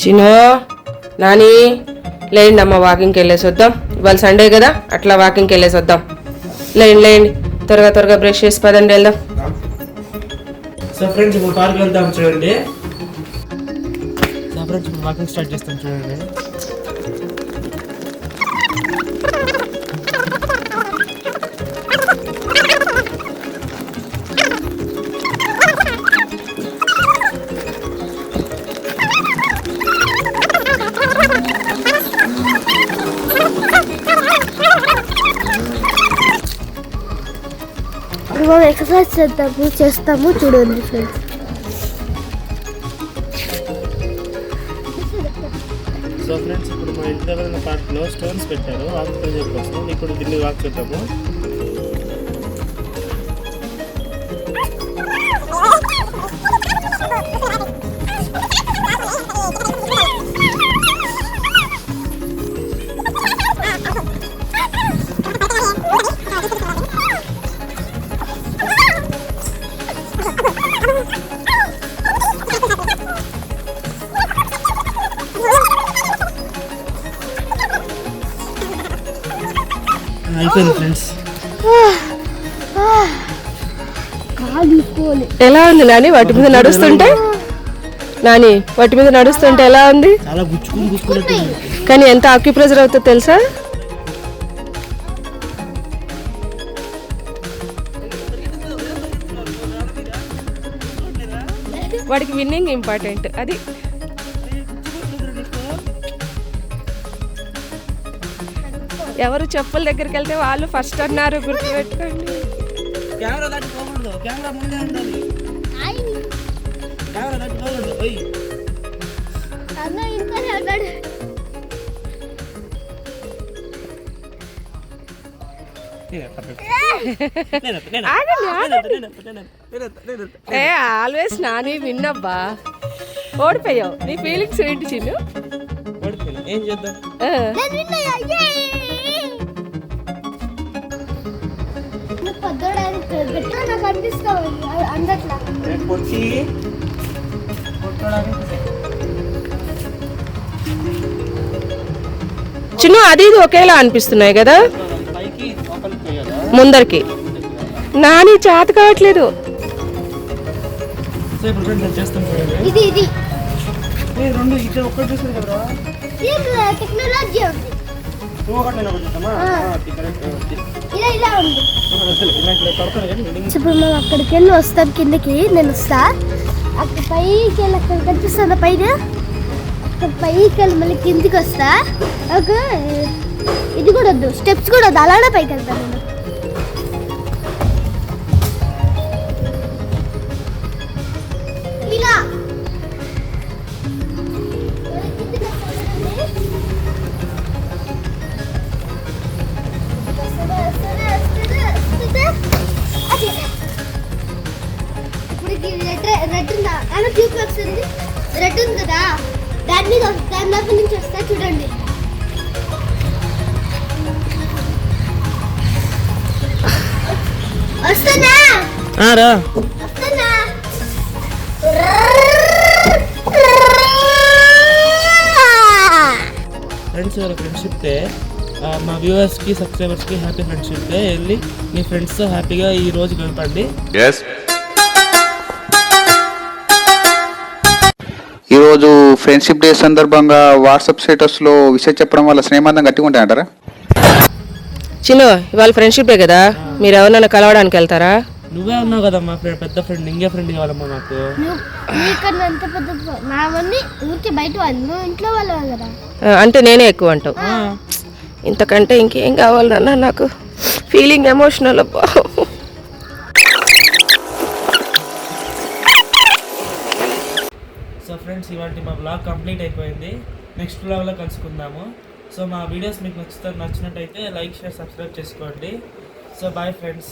చిన్నో నాని లేండి అమ్మ, వాకింగ్కి వెళ్ళేసి వద్దాం. ఇవాళ సండే కదా, అట్లా వాకింగ్కి వెళ్ళేసి వద్దాం. లేండి త్వరగా బ్రష్ చేసి పదండి వెళ్దాం. సో ఫ్రెండ్స్ ఇప్పుడు పార్క్ వెళ్దాం చూడండి. సో ఫ్రెండ్స్ ఇప్పుడు వాకింగ్ స్టార్ట్ చేస్తాం చూడండి. ఎక్సర్సైజ్ చేస్తాము చూడండి ఫ్రెండ్స్. సో ఫ్రెండ్స్ ఇప్పుడు మా ఇంటి దగ్గర ఉన్న పార్క్లో స్టోన్స్ పెట్టారు, వాకింగ్ చెప్పొస్తాం. ఇప్పుడు దీన్ని వాక్ చేద్దాము. అయిపోయింది ఫ్రెండ్స్. ఎలా ఉంది నాని వాటి మీద నడుస్తుంటే? ఎలా ఉంది? చాలా గుచ్చుకున్నట్టు, కానీ ఎంత ఆక్యుప్రెషర్ అవుతుందో తెలుసా? వాడికి విన్నింగ్ ఇంపార్టెంట్. అది ఎవరు చెప్పుల దగ్గరికి వెళ్తే వాళ్ళు ఫస్ట్ అన్నారు, గుర్తుపెట్టుకోండి. కెమెరా దాటిపోకూడదు, కెమెరా ముందే ఉండాలి. కెమెరా దాటిపోకూడదు. ఆల్వేస్ నాని విన్నబ్బా. ఓడిపోయావు, నీ ఫీలింగ్స్ ఏంటి చిన్ను? ఏం చేద్దాం? చిన్ను అది ఇది ఒకేలా అనిపిస్తున్నాయి కదా ముందరికి. నాని చేత కావట్లేదు. ఇప్పుడు మనం అక్కడికి వెళ్ళి వస్తాం, కిందకి నేను వస్తా. అక్కడ పైకి వెళ్ళి అక్కడ కనిపిస్తుంది పైన, అక్కడ పైకి వెళ్ళి మళ్ళీ కిందికి వస్తా. ఇది కూడా వద్దు, స్టెప్స్ కూడా వద్దు, అలానే పైకి వెళ్తాను నేను. ఇలా రెడ్ ఉంది కదా, దాని మీద దాని లోపల నుంచి వస్తా చూడండి. వస్తున్నా ఫ్రెండ్స్. ఫ్రెండ్షిప్ డే మా వ్యూవర్స్కి సబ్స్క్రైబర్స్కి హ్యాపీ ఫ్రెండ్షిప్ డే. వెళ్ళి మీ ఫ్రెండ్స్తో హ్యాపీగా ఈ రోజు గడపండి. ఈరోజు ఫ్రెండ్షిప్ డే సందర్భంగా వాట్సాప్ స్టేటస్లో విషయం చెప్పడం వల్ల స్నేహబంధం గట్టిగా ఉంటాయంటారా? చిన్ను ఇవాళ ఫ్రెండ్షిప్ డే కదా, మీరు ఎవరినైనా కలవడానికి వెళ్తారా? నువ్వే ఉన్నావు కదా మా ఫ్రెండ్, పెద్ద ఫ్రెండ్. ఇంకే ఫ్రెండ్ కావాలమ్మా నాకు. బయట వాళ్ళు ఇంట్లో వాళ్ళు కదా, అంటే నేనే ఎక్కువ అంటావు. ఇంతకంటే ఇంకేం కావాలన్నా నాకు ఫీలింగ్ ఎమోషనల్ అబ్బా. సో ఫ్రెండ్స్ ఇవాళ మా బ్లాగ్ కంప్లీట్ అయిపోయింది. నెక్స్ట్ బ్లాగ్లో కలుసుకుందాము. సో మా వీడియోస్ మీకు నచ్చినట్టయితే లైక్, షేర్, సబ్స్క్రైబ్ చేసుకోండి. So bye friends.